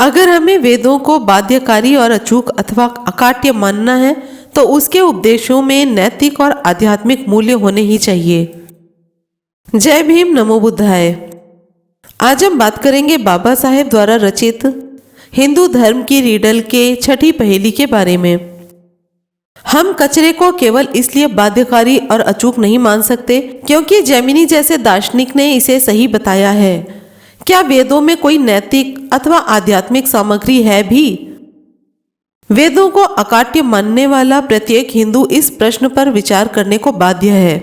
अगर हमें वेदों को बाध्यकारी और अचूक अथवा अकाट्य मानना है तो उसके उपदेशों में नैतिक और आध्यात्मिक मूल्य होने ही चाहिए। जय भीम, नमो बुद्धाय। आज हम बात करेंगे बाबा साहेब द्वारा रचित हिंदू धर्म की रीडल के छठी पहेली के बारे में। हम कचरे को केवल इसलिए बाध्यकारी और अचूक नहीं मान सकते क्योंकि जैमिनी जैसे दार्शनिक ने इसे सही बताया है। क्या वेदों में कोई नैतिक अथवा आध्यात्मिक सामग्री है भी? वेदों को अकाट्य मानने वाला प्रत्येक हिंदू इस प्रश्न पर विचार करने को बाध्य है।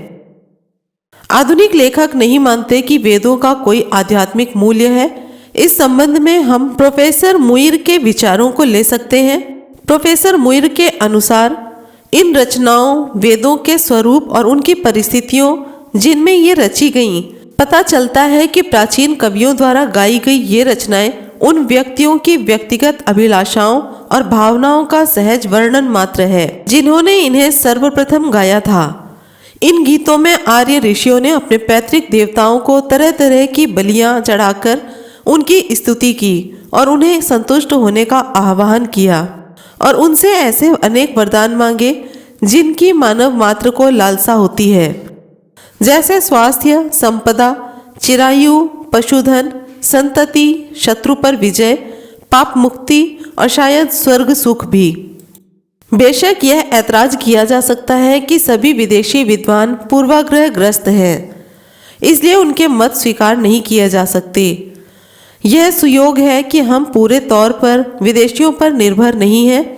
आधुनिक लेखक नहीं मानते कि वेदों का कोई आध्यात्मिक मूल्य है। इस संबंध में हम प्रोफेसर मुइर के विचारों को ले सकते हैं। प्रोफेसर मुइर के अनुसार इन रचनाओं, वेदों के स्वरूप और उनकी परिस्थितियों जिनमें ये रची गईं, पता चलता है कि प्राचीन कवियों द्वारा गाई गई ये रचनाएं उन व्यक्तियों की व्यक्तिगत अभिलाषाओं और भावनाओं का सहज वर्णन मात्र है जिन्होंने इन्हें सर्वप्रथम गाया था। इन गीतों में आर्य ऋषियों ने अपने पैतृक देवताओं को तरह तरह की बलियां चढ़ाकर उनकी स्तुति की और उन्हें संतुष्ट होने का आह्वान किया और उनसे ऐसे अनेक वरदान मांगे जिनकी मानव मात्र को लालसा होती है, जैसे स्वास्थ्य, संपदा, चिरायु, पशुधन, संतति, शत्रु पर विजय, पाप मुक्ति और शायद स्वर्ग सुख भी। बेशक यह ऐतराज किया जा सकता है कि सभी विदेशी विद्वान पूर्वाग्रह ग्रस्त हैं, इसलिए उनके मत स्वीकार नहीं किए जा सकते। यह सुयोग है कि हम पूरे तौर पर विदेशियों पर निर्भर नहीं हैं।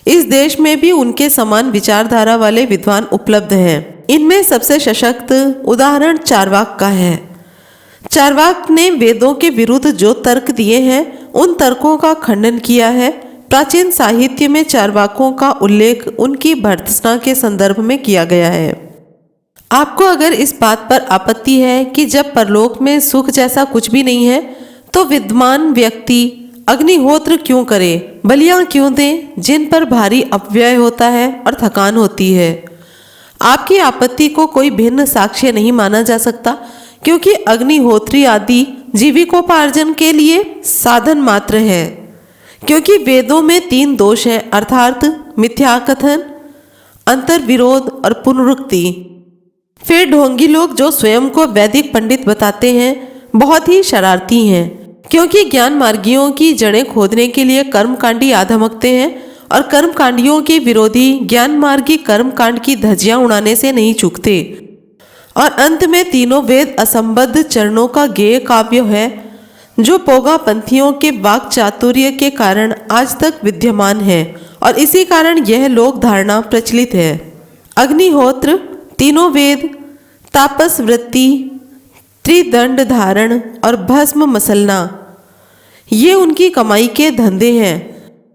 इस देश में भी उनके समान विचारधारा वाले विद्वान उपलब्ध हैं। इनमें सबसे सशक्त उदाहरण चारवाक का है। चारवाक ने वेदों के विरुद्ध जो तर्क दिए हैं उन तर्कों का खंडन किया है। प्राचीन साहित्य में चारवाकों का उल्लेख उनकी भर्त्सना के संदर्भ में किया गया है। आपको अगर इस बात पर आपत्ति है कि जब परलोक में सुख जैसा कुछ भी नहीं है तो विद्वान व्यक्ति अग्निहोत्र क्यों करे, बलियां क्यों दें जिन पर भारी अपव्यय होता है और थकान होती है। आपकी आपत्ति को कोई भिन्न साक्ष्य नहीं माना जा सकता क्योंकि अग्निहोत्री आदि जीविकोपार्जन के लिए साधन मात्र है। क्योंकि वेदों में 3 दोष हैं, अर्थात मिथ्याकथन, अंतर्विरोध और पुनरुक्ति। फिर ढोंगी लोग जो स्वयं को वैदिक पंडित बताते हैं बहुत ही शरारती हैं क्योंकि ज्ञान मार्गियों की जड़ें खोदने के लिए कर्मकांडी आ धमकते हैं और कर्मकांडियों के विरोधी ज्ञान मार्गी कर्मकांड की धज्जियां उड़ाने से नहीं चूकते। और अंत में तीनों वेद असंबद्ध चरणों का गेय काव्य है जो पोगा पंथियों के वाक चातुर्य के कारण आज तक विद्यमान है और इसी कारण यह लोक धारणा प्रचलित है। अग्निहोत्र, तीनों वेद, तापस वृत्ति, त्रिदंड धारण और भस्म मसलना, ये उनकी कमाई के धंधे हैं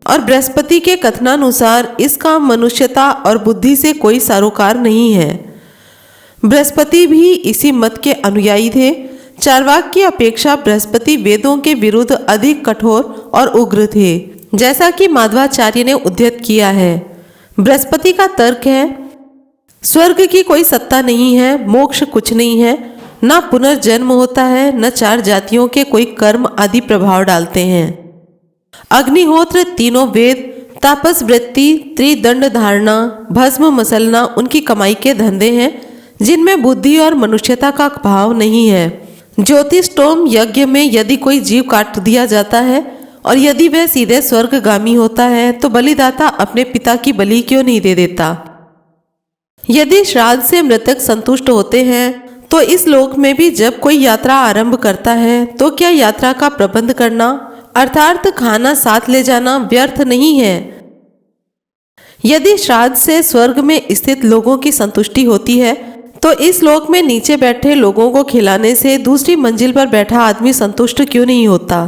और बृहस्पति के कथनानुसार इसका मनुष्यता और बुद्धि से कोई सरोकार नहीं है। बृहस्पति भी इसी मत के अनुयायी थे। चारवाक की अपेक्षा बृहस्पति वेदों के विरुद्ध अधिक कठोर और उग्र थे, जैसा कि माधवाचार्य ने उद्धृत किया है। बृहस्पति का तर्क है, स्वर्ग की कोई सत्ता नहीं है, मोक्ष कुछ नहीं है, न पुनर्जन्म होता है, न 4 जातियों के कोई कर्म आदि प्रभाव डालते हैं। अग्निहोत्र, तीनों वेद, तापस वृत्ति, त्रिदंड धारणा, भस्म मसलना उनकी कमाई के धंधे हैं जिनमें बुद्धि और मनुष्यता का भाव नहीं है। ज्योतिषोम यज्ञ में यदि कोई जीव काट दिया जाता है और यदि वह सीधे स्वर्गगामी होता है तो बलिदाता अपने पिता की बलि क्यों नहीं दे देता। यदि श्राद्ध से मृतक संतुष्ट होते हैं तो इस लोक में भी जब कोई यात्रा आरंभ करता है तो क्या यात्रा का प्रबंध करना अर्थात खाना साथ ले जाना व्यर्थ नहीं है। यदि श्राद्ध से स्वर्ग में स्थित लोगों की संतुष्टि होती है तो इस लोक में नीचे बैठे लोगों को खिलाने से दूसरी मंजिल पर बैठा आदमी संतुष्ट क्यों नहीं होता।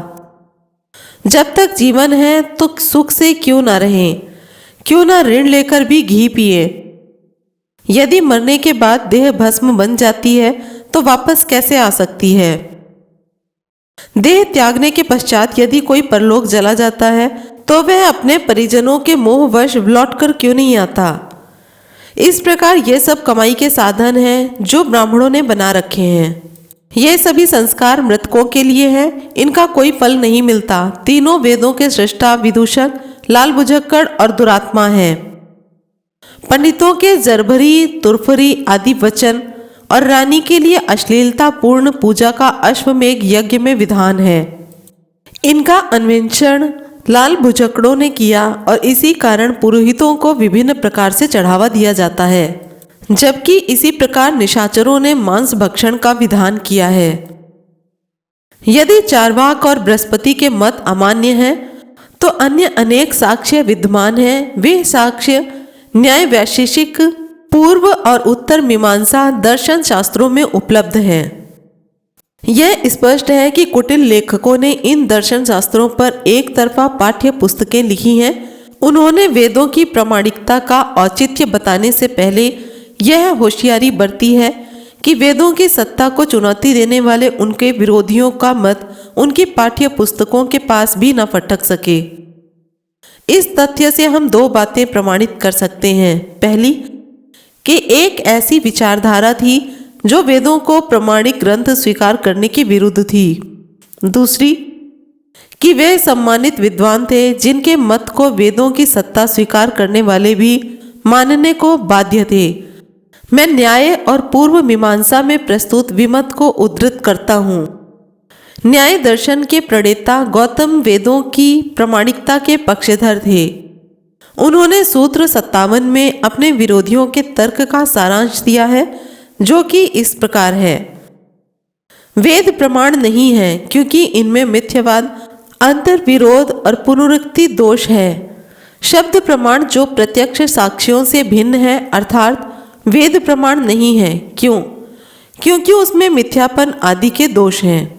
जब तक जीवन है तो सुख से क्यों ना रहें, क्यों ना ऋण लेकर भी घी पिए। यदि मरने के बाद देह भस्म बन जाती है तो वापस कैसे आ सकती है। देह त्यागने के पश्चात यदि कोई परलोक जला जाता है तो वह अपने परिजनों के मोहवश लौटकर क्यों नहीं आता। इस प्रकार ये सब कमाई के साधन हैं जो ब्राह्मणों ने बना रखे हैं। ये सभी संस्कार मृतकों के लिए है, इनका कोई फल नहीं मिलता। तीनों वेदों के सृष्टा विदूषक लाल बुझक्कड़ और दुरात्मा है। पंडितों के जरभरी, तुरफरी आदि वचन और रानी के लिए अश्लीलता पूर्ण पूजा का अश्वमेघ यज्ञ में विधान है। इनका अन्वेषण लाल बुझक्कड़ों ने किया और इसी कारण पुरोहितों को विभिन्न प्रकार से चढ़ावा दिया जाता है, जबकि इसी प्रकार निशाचरों ने मांस भक्षण का विधान किया है। यदि चार्वाक और बृहस्पति के मत अमान्य हैं, तो अन्य अनेक साक्ष्य विद्यमान हैं। वे साक्ष्य न्याय वैशेषिक, पूर्व और उत्तर मीमांसा दर्शन शास्त्रों में उपलब्ध हैं। यह स्पष्ट है कि कुटिल लेखकों ने इन दर्शन शास्त्रों पर एक तरफा पाठ्य पुस्तकें लिखी हैं। उन्होंने वेदों की प्रामाणिकता का औचित्य बताने से पहले यह होशियारी बरती है कि वेदों की सत्ता को चुनौती देने वाले उनके विरोधियों का मत उनकी पाठ्य पुस्तकों के पास भी न फटक सके। इस तथ्य से हम दो बातें प्रमाणित कर सकते हैं। पहली, कि एक ऐसी विचारधारा थी जो वेदों को प्रमाणिक ग्रंथ स्वीकार करने के विरुद्ध थी। दूसरी, कि वे सम्मानित विद्वान थे जिनके मत को वेदों की सत्ता स्वीकार करने वाले भी मानने को बाध्य थे। मैं न्याय और पूर्व मीमांसा में प्रस्तुत विमत को उद्धृत करता हूँ। न्याय दर्शन के प्रणेता गौतम वेदों की प्रामाणिकता के पक्षधर थे। उन्होंने सूत्र 57 में अपने विरोधियों के तर्क का सारांश दिया है, जो कि इस प्रकार है। वेद प्रमाण नहीं है क्योंकि इनमें मिथ्यावाद, अंतर्विरोध और पुनरुक्ति दोष है। शब्द प्रमाण जो प्रत्यक्ष साक्ष्यों से भिन्न है, अर्थात वेद प्रमाण नहीं है। क्यों? क्योंकि उसमें मिथ्यापन आदि के दोष हैं।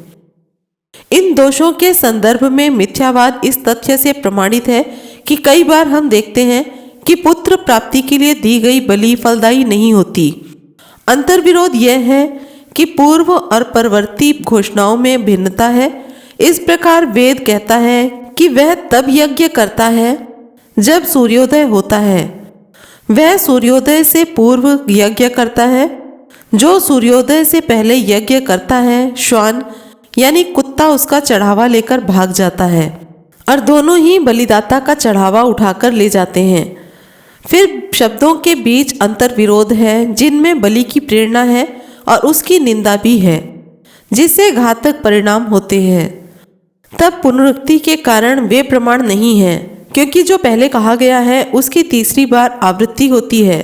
इन दोषों के संदर्भ में मिथ्यावाद इस तथ्य से प्रमाणित है कि कई बार हम देखते हैं कि पुत्र प्राप्ति के लिए दी गई बलि फलदायी नहीं होती। अंतर्विरोध यह है कि पूर्व और परवर्ती घोषणाओं में भिन्नता है। इस प्रकार वेद कहता है कि वह तब यज्ञ करता है जब सूर्योदय होता है। वह सूर्योदय से पूर्व यज्ञ करता है। जो सूर्योदय से पहले यज्ञ करता है, श्वान यानी कुत्ता उसका चढ़ावा लेकर भाग जाता है और दोनों ही बलिदाता का चढ़ावा उठाकर ले जाते हैं। फिर शब्दों के बीच अंतर्विरोध है जिनमें बलि की प्रेरणा है और उसकी निंदा भी है, जिससे घातक परिणाम होते हैं। तब पुनरुक्ति के कारण वे प्रमाण नहीं है, क्योंकि जो पहले कहा गया है उसकी तीसरी बार आवृत्ति होती है।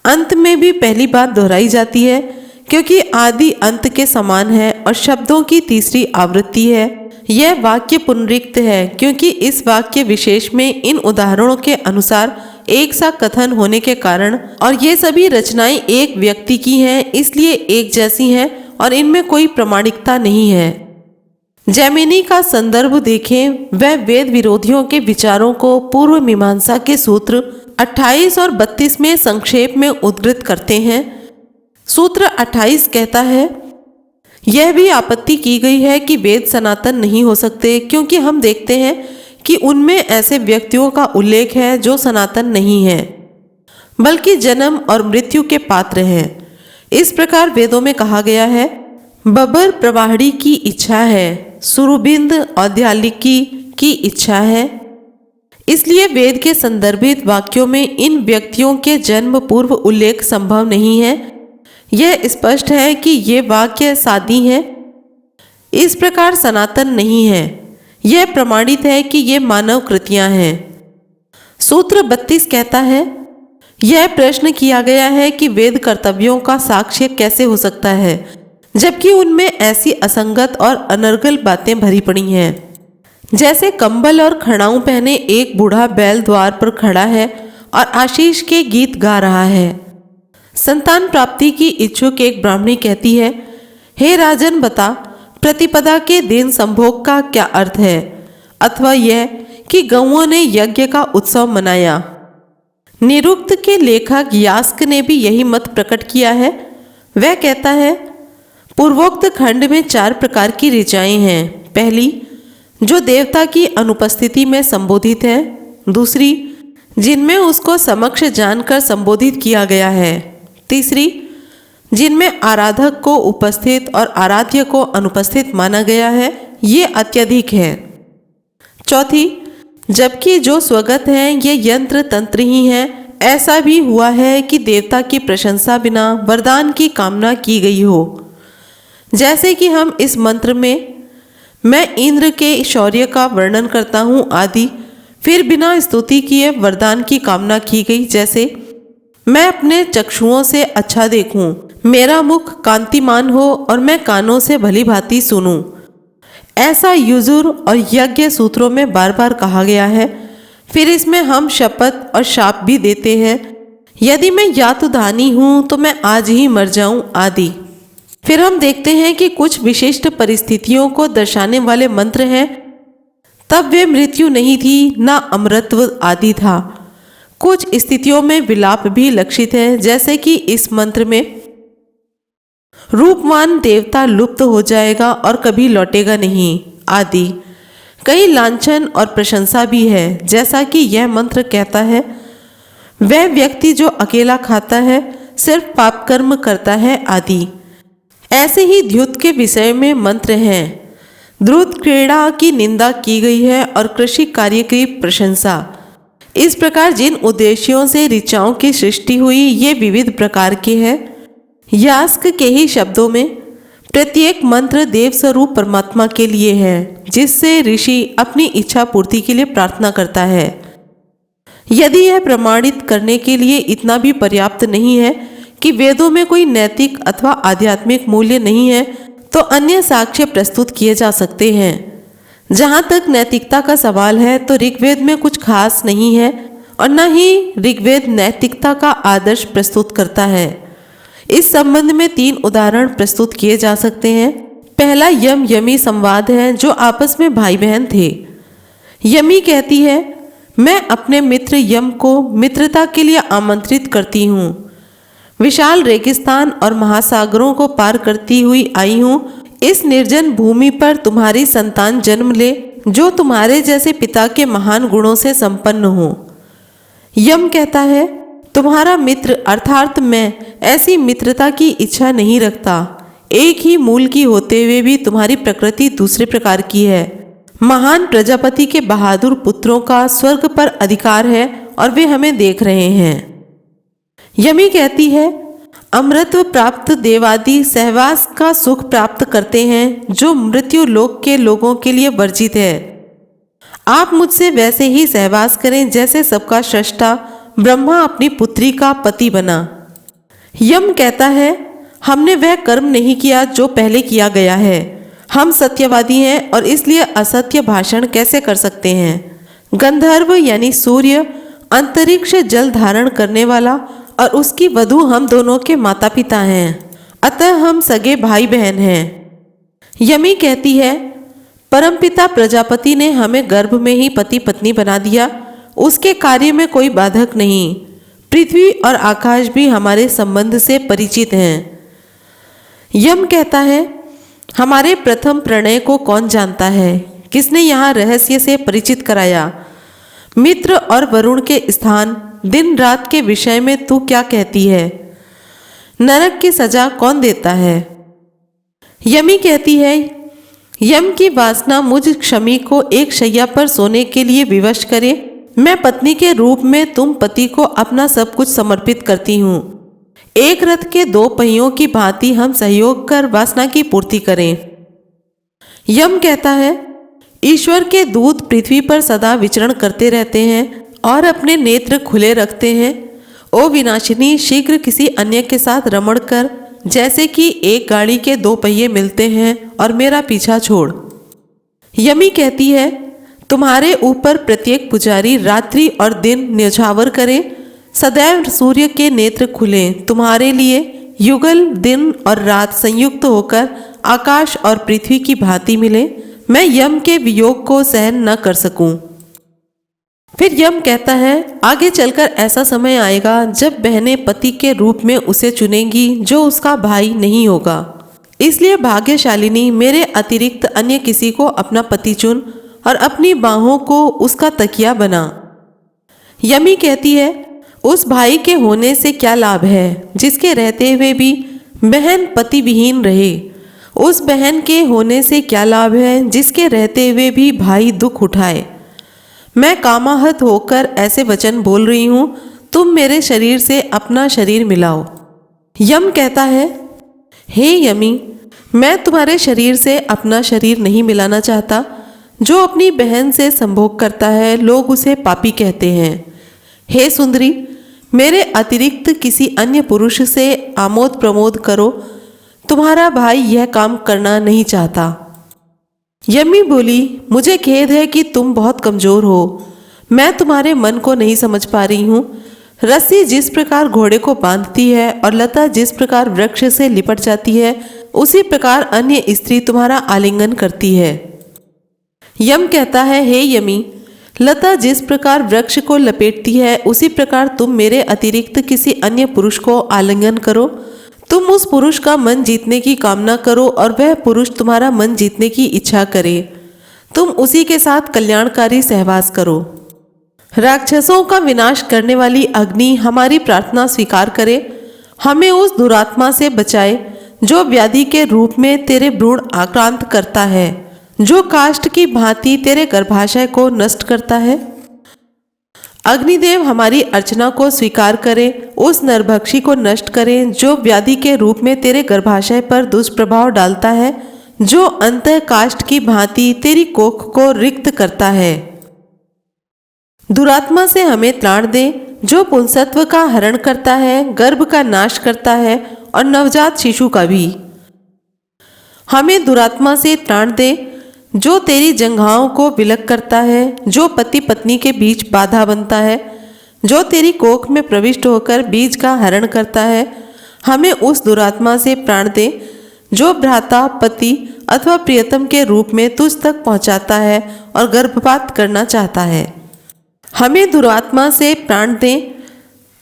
अंत में भी पहली बात दोहराई जाती है, क्योंकि आदि अंत के समान है और शब्दों की तीसरी आवृत्ति है। यह वाक्य पुनरुक्त है क्योंकि इस वाक्य विशेष में इन उदाहरणों के अनुसार एक सा कथन होने के कारण, और ये सभी रचनाएं एक व्यक्ति की हैं, इसलिए एक जैसी हैं और इनमें कोई प्रामाणिकता नहीं है। जैमिनी का संदर्भ देखें। वह वेद विरोधियों के विचारों को पूर्व मीमांसा के सूत्र 28 और 32 में संक्षेप में उद्धृत करते हैं। सूत्र 28 कहता है, यह भी आपत्ति की गई है कि वेद सनातन नहीं हो सकते, क्योंकि हम देखते हैं कि उनमें ऐसे व्यक्तियों का उल्लेख है जो सनातन नहीं है, बल्कि जन्म और मृत्यु के पात्र हैं। इस प्रकार वेदों में कहा गया है, बबर प्रवाहड़ी की इच्छा है, सुरुबिंद औद्यालिकी की इच्छा है। इसलिए वेद के संदर्भित वाक्यों में इन व्यक्तियों के जन्म पूर्व उल्लेख संभव नहीं है। यह स्पष्ट है कि ये वाक्य सादी हैं। इस प्रकार सनातन नहीं है। यह प्रमाणित है कि ये मानव कृतियां हैं। सूत्र 32 कहता है, यह प्रश्न किया गया है कि वेद कर्तव्यों का साक्ष्य कैसे हो सकता है, जबकि उनमें ऐसी असंगत और अनर्गल बातें भरी पड़ी हैं। जैसे कंबल और खड़ाऊं पहने एक बूढ़ा बैल द्वार पर खड़ा है और आशीष के गीत गा रहा है। संतान प्राप्ति की इच्छुक एक ब्राह्मणी कहती है, हे राजन, बता प्रतिपदा के दिन संभोग का क्या अर्थ है, अथवा यह कि गौओं ने यज्ञ का उत्सव मनाया। निरुक्त के लेखक यास्क ने भी यही मत प्रकट किया है। वह कहता है, पूर्वोक्त खंड में 4 प्रकार की ऋचाएं हैं। पहली, जो देवता की अनुपस्थिति में संबोधित है। दूसरी, जिनमें उसको समक्ष जानकर संबोधित किया गया है। तीसरी, जिनमें आराधक को उपस्थित और आराध्य को अनुपस्थित माना गया है, ये अत्यधिक है। चौथी, जबकि जो स्वगत हैं ये यंत्र तंत्र ही हैं, ऐसा भी हुआ है कि देवता की प्रशंसा बिना वरदान की कामना की गई हो। जैसे कि हम इस मंत्र में मैं इंद्र के शौर्य का वर्णन करता हूँ आदि, फिर बिना स्तुति किए वरदान की कामना की गई, जैसे मैं अपने चक्षुओं से अच्छा देखूं, मेरा मुख कांतिमान हो और मैं कानों से भली भांति सुनूं। ऐसा युजुर और यज्ञ सूत्रों में बार बार कहा गया है। फिर इसमें हम शपथ और शाप भी देते हैं, यदि मैं या तो दानी हूँ तो मैं आज ही मर जाऊं आदि। फिर हम देखते हैं कि कुछ विशिष्ट परिस्थितियों को दर्शाने वाले मंत्र हैं। तब वे मृत्यु नहीं थी, ना अमरत्व आदि था। कुछ स्थितियों में विलाप भी लक्षित है, जैसे कि इस मंत्र में रूपवान देवता लुप्त हो जाएगा और कभी लौटेगा नहीं आदि। कई लांछन और प्रशंसा भी है, जैसा कि यह मंत्र कहता है, वह व्यक्ति जो अकेला खाता है सिर्फ पाप कर्म करता है आदि। ऐसे ही द्युत के विषय में मंत्र हैं। द्रुत क्रीड़ा की निंदा की गई है और कृषि कार्य की प्रशंसा। इस प्रकार जिन उद्देश्यों से ऋचाओं की सृष्टि हुई ये विविध प्रकार के हैं। यास्क के ही शब्दों में प्रत्येक मंत्र देव स्वरूप परमात्मा के लिए है, जिससे ऋषि अपनी इच्छा पूर्ति के लिए प्रार्थना करता है। यदि यह प्रमाणित करने के लिए इतना भी पर्याप्त नहीं है कि वेदों में कोई नैतिक अथवा आध्यात्मिक मूल्य नहीं है, तो अन्य साक्ष्य प्रस्तुत किए जा सकते हैं। जहाँ तक नैतिकता का सवाल है तो ऋग्वेद में कुछ खास नहीं है और न ही ऋग्वेद नैतिकता का आदर्श प्रस्तुत करता है। इस संबंध में 3 उदाहरण प्रस्तुत किए जा सकते हैं। पहला यम यमी संवाद है, जो आपस में भाई बहन थे। यमी कहती है, मैं अपने मित्र यम को मित्रता के लिए आमंत्रित करती हूँ। विशाल रेगिस्तान और महासागरों को पार करती हुई आई हूँ। इस निर्जन भूमि पर तुम्हारी संतान जन्म ले, जो तुम्हारे जैसे पिता के महान गुणों से संपन्न हो। यम कहता है, तुम्हारा मित्र अर्थात मैं ऐसी मित्रता की इच्छा नहीं रखता। एक ही मूल की होते हुए भी तुम्हारी प्रकृति दूसरे प्रकार की है। महान प्रजापति के बहादुर पुत्रों का स्वर्ग पर अधिकार है और वे हमें देख रहे हैं। यमी कहती है, अमृतत्व प्राप्त देवादि सहवास का सुख प्राप्त करते हैं, जो मृत्यु लोक के लोगों के लिए वर्जित है। आप मुझसे वैसे ही सहवास करें जैसे सबका सृष्टा ब्रह्मा अपनी पुत्री का पति बना। यम कहता है, हमने वह कर्म नहीं किया जो पहले किया गया है। हम सत्यवादी हैं और इसलिए असत्य भाषण कैसे कर सकते हैं। गंधर्व यानी सूर्य अंतरिक्ष जल धारण करने वाला और उसकी वधू हम दोनों के माता पिता हैं, अतः हम सगे भाई बहन हैं। यमी कहती है, परमपिता प्रजापति ने हमें गर्भ में ही पति पत्नी बना दिया। उसके कार्य में कोई बाधक नहीं। पृथ्वी और आकाश भी हमारे संबंध से परिचित हैं। यम कहता है, हमारे प्रथम प्रणय को कौन जानता है, किसने यहाँ रहस्य से परिचित कराया। मित्र और वरुण के स्थान दिन रात के विषय में तू क्या कहती है। नरक की सजा कौन देता है। यमी कहती है, यम की वासना मुझ क्षमी को एक शैया पर सोने के लिए विवश करे। मैं पत्नी के रूप में तुम पति को अपना सब कुछ समर्पित करती हूँ। एक रथ के 2 पहियों की भांति हम सहयोग कर वासना की पूर्ति करें। यम कहता है, ईश्वर के दूत पृथ्वी पर सदा विचरण करते रहते हैं और अपने नेत्र खुले रखते हैं। ओ विनाशिनी, शीघ्र किसी अन्य के साथ रमण कर, जैसे कि एक गाड़ी के 2 पहिए मिलते हैं और मेरा पीछा छोड़। यमी कहती है, तुम्हारे ऊपर प्रत्येक पुजारी रात्रि और दिन न्यौछावर करे। सदैव सूर्य के नेत्र खुले, तुम्हारे लिए युगल दिन और रात संयुक्त होकर आकाश और पृथ्वी की भांति मिले। मैं यम के वियोग को सहन न कर सकूं। फिर यम कहता है, आगे चलकर ऐसा समय आएगा जब बहनें पति के रूप में उसे चुनेंगी जो उसका भाई नहीं होगा। इसलिए भाग्यशालिनी, मेरे अतिरिक्त अन्य किसी को अपना पति चुन और अपनी बाहों को उसका तकिया बना। यमी कहती है, उस भाई के होने से क्या लाभ है जिसके रहते हुए भी बहन पति विहीन रहे, उस बहन के होने से क्या लाभ है जिसके रहते हुए भी भाई दुख उठाए। मैं कामाहत होकर ऐसे वचन बोल रही हूँ, तुम मेरे शरीर से अपना शरीर मिलाओ। यम कहता है, हे यमी, मैं तुम्हारे शरीर से अपना शरीर नहीं मिलाना चाहता। जो अपनी बहन से संभोग करता है लोग उसे पापी कहते हैं। हे सुंदरी, मेरे अतिरिक्त किसी अन्य पुरुष से आमोद प्रमोद करो, तुम्हारा भाई यह काम करना नहीं चाहता। यमी बोली, मुझे खेद है कि तुम बहुत कमज़ोर हो, मैं तुम्हारे मन को नहीं समझ पा रही हूँ। रस्सी जिस प्रकार घोड़े को बांधती है और लता जिस प्रकार वृक्ष से लिपट जाती है, उसी प्रकार अन्य स्त्री तुम्हारा आलिंगन करती है। यम कहता है, हे यमी, लता जिस प्रकार वृक्ष को लपेटती है उसी प्रकार तुम मेरे अतिरिक्त किसी अन्य पुरुष को आलिंगन करो। तुम उस पुरुष का मन जीतने की कामना करो और वह पुरुष तुम्हारा मन जीतने की इच्छा करे। तुम उसी के साथ कल्याणकारी सहवास करो। राक्षसों का विनाश करने वाली अग्नि हमारी प्रार्थना स्वीकार करे, हमें उस दुरात्मा से बचाए जो व्याधि के रूप में तेरे भ्रूण आक्रांत करता है, जो काष्ठ की भांति तेरे गर्भाशय को नष्ट करता है। अग्निदेव हमारी अर्चना को स्वीकार करें, उस नरभक्षी को नष्ट करें जो व्याधि के रूप में तेरे गर्भाशय पर दुष्प्रभाव डालता है, जो अंतः काष्ठ की भांति तेरी कोख को रिक्त करता है। दुरात्मा से हमें त्राण दे, जो पुंसत्व का हरण करता है, गर्भ का नाश करता है और नवजात शिशु का भी। हमें दुरात्मा से त्राण दे, जो तेरी जंघाओं को विलग करता है, जो पति पत्नी के बीच बाधा बनता है, जो तेरी कोख में प्रविष्ट होकर बीज का हरण करता है। हमें उस दुरात्मा से प्राण दे, जो भ्राता, पति अथवा प्रियतम के रूप में तुझ तक पहुंचाता है और गर्भपात करना चाहता है। हमें दुरात्मा से प्राण दे,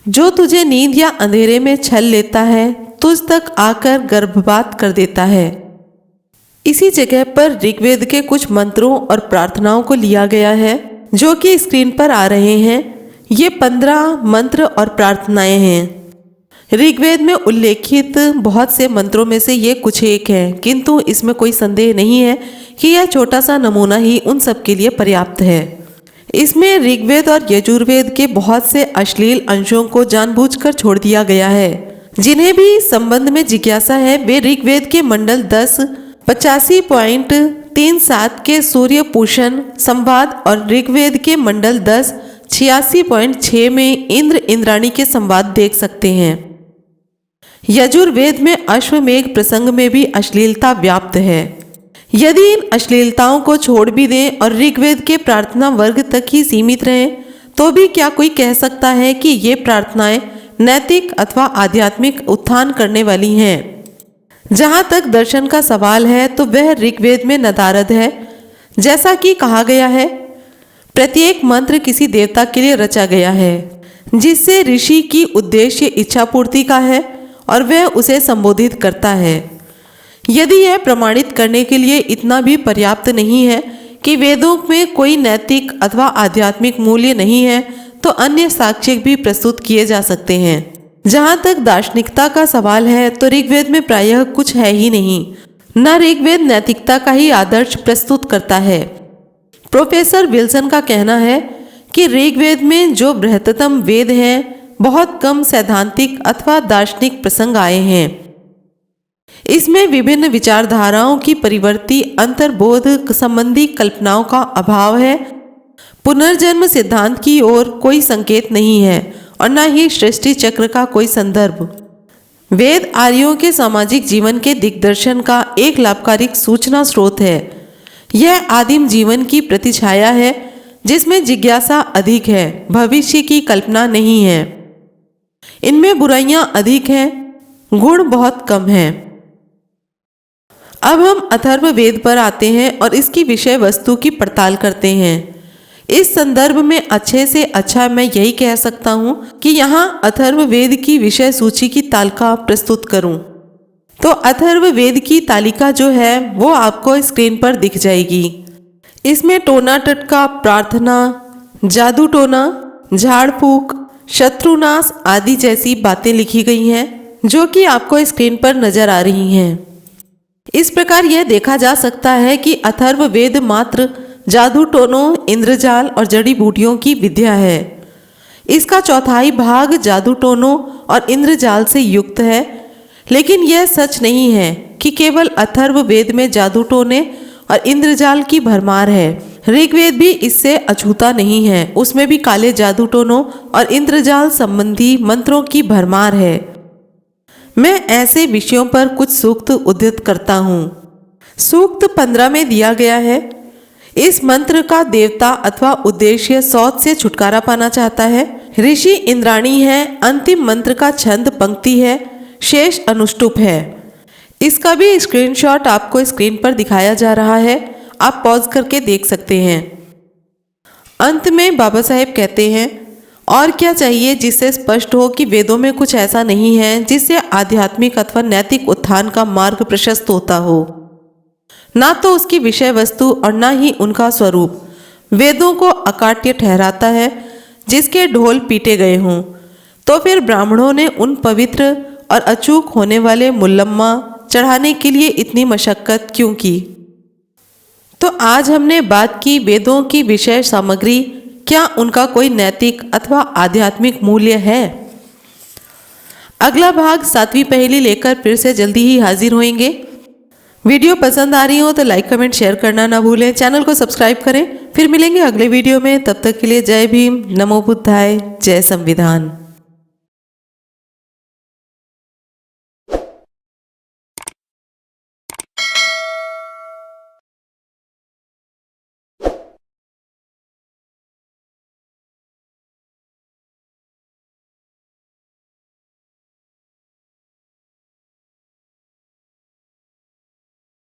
जो तुझे नींद या अंधेरे में छल लेता है, तुझ तक आकर गर्भपात कर देता है। इसी जगह पर ऋग्वेद के कुछ मंत्रों और प्रार्थनाओं को लिया गया है जो कि स्क्रीन पर आ रहे हैं। ये 15 मंत्र और प्रार्थनाएं हैं। ऋग्वेद में उल्लेखित बहुत से मंत्रों में से ये कुछ एक हैं, किंतु इसमें कोई संदेह नहीं है कि यह छोटा सा नमूना ही उन सब के लिए पर्याप्त है। इसमें ऋग्वेद और यजुर्वेद के बहुत से अश्लील अंशों को जानबूझकर छोड़ दिया गया है। जिन्हें भी इस संबंध में जिज्ञासा है वे ऋग्वेद के मंडल 10 85.37 के सूर्य पूषण संवाद और ऋग्वेद के मंडल 10 86.6 में इंद्र इंद्राणी के संवाद देख सकते हैं। यजुर्वेद में अश्वमेघ प्रसंग में भी अश्लीलता व्याप्त है। यदि इन अश्लीलताओं को छोड़ भी दें और ऋग्वेद के प्रार्थना वर्ग तक ही सीमित रहें, तो भी क्या कोई कह सकता है कि ये प्रार्थनाएं नैतिक अथवा आध्यात्मिक उत्थान करने वाली हैं? जहाँ तक दर्शन का सवाल है तो वह ऋग्वेद में नदारद है। जैसा कि कहा गया है, प्रत्येक मंत्र किसी देवता के लिए रचा गया है, जिससे ऋषि की उद्देश्य इच्छा पूर्ति का है और वह उसे संबोधित करता है। यदि यह प्रमाणित करने के लिए इतना भी पर्याप्त नहीं है कि वेदों में कोई नैतिक अथवा आध्यात्मिक मूल्य नहीं है, तो अन्य साक्ष्य भी प्रस्तुत किए जा सकते हैं। जहाँ तक दार्शनिकता का सवाल है तो ऋग्वेद में प्रायः कुछ है ही नहीं। न ऋग्वेद नैतिकता का ही आदर्श प्रस्तुत करता है। प्रोफेसर विल्सन का कहना है कि ऋग्वेद में जो बृहत्तम वेद हैं, बहुत कम सैद्धांतिक अथवा दार्शनिक प्रसंग आए हैं। इसमें विभिन्न विचारधाराओं की परिवर्ती अंतर्बोध संबंधी कल्पनाओं का अभाव है। पुनर्जन्म सिद्धांत की ओर कोई संकेत नहीं है और न ही सृष्टि चक्र का कोई संदर्भ। वेद आर्यों के सामाजिक जीवन के दिग्दर्शन का एक लाभकारी सूचना स्रोत है। यह आदिम जीवन की प्रतिछाया है जिसमें जिज्ञासा अधिक है, भविष्य की कल्पना नहीं है। इनमें बुराइयां अधिक हैं, गुण बहुत कम हैं। अब हम अथर्ववेद पर आते हैं और इसकी विषय वस्तु की पड़ताल करते हैं। इस संदर्भ में अच्छे से अच्छा मैं यही कह सकता हूँ कि यहाँ अथर्ववेद की विषय सूची की तालिका प्रस्तुत करूँ। तो अथर्ववेद की तालिका जो है वो आपको स्क्रीन पर दिख जाएगी। इसमें टोना टटका, प्रार्थना, जादू टोना, झाड़ फूक, शत्रुनाश आदि जैसी बातें लिखी गई हैं। जो कि आपको स्क्रीन पर नजर आ रही हैं। इस प्रकार यह देखा जा सकता है कि अथर्व वेद मात्र जादू टोनों, इंद्रजाल और जड़ी बूटियों की विद्या है। इसका चौथाई भाग जादू टोनों और इंद्रजाल से युक्त है, लेकिन यह सच नहीं है कि केवल अथर्व वेद में जादू टोने और इंद्रजाल की भरमार है। ऋग्वेद भी इससे अछूता नहीं है, उसमें भी काले जादू टोनों और इंद्रजाल संबंधी मंत्रों की भरमार है। मैं ऐसे विषयों पर कुछ सूक्त उद्धृत करता हूँ। सूक्त 15 में दिया गया है, इस मंत्र का देवता अथवा उद्देश्य सौत से छुटकारा पाना चाहता है। ऋषि इंद्राणी है, अंतिम मंत्र का छंद पंक्ति है, शेष अनुष्टुप है। इसका भी स्क्रीनशॉट आपको स्क्रीन पर दिखाया जा रहा है, आप पॉज करके देख सकते हैं। अंत में बाबा साहेब कहते हैं, और क्या चाहिए जिससे स्पष्ट हो कि वेदों में कुछ ऐसा नहीं है जिससे आध्यात्मिक अथवा नैतिक उत्थान का मार्ग प्रशस्त होता हो। ना तो उसकी विषय वस्तु और ना ही उनका स्वरूप वेदों को अकाट्य ठहराता है जिसके ढोल पीटे गए हों। तो फिर ब्राह्मणों ने उन पवित्र और अचूक होने वाले मुल्लम्मा चढ़ाने के लिए इतनी मशक्कत क्यों की? तो आज हमने बात की वेदों की विषय सामग्री, क्या उनका कोई नैतिक अथवा आध्यात्मिक मूल्य है? अगला भाग 7वीं पहेली लेकर फिर से जल्दी ही हाजिर होंगे। वीडियो पसंद आ रही हो तो लाइक कमेंट शेयर करना ना भूलें, चैनल को सब्सक्राइब करें। फिर मिलेंगे अगले वीडियो में, तब तक के लिए जय भीम, नमो बुद्धाय, जय संविधान।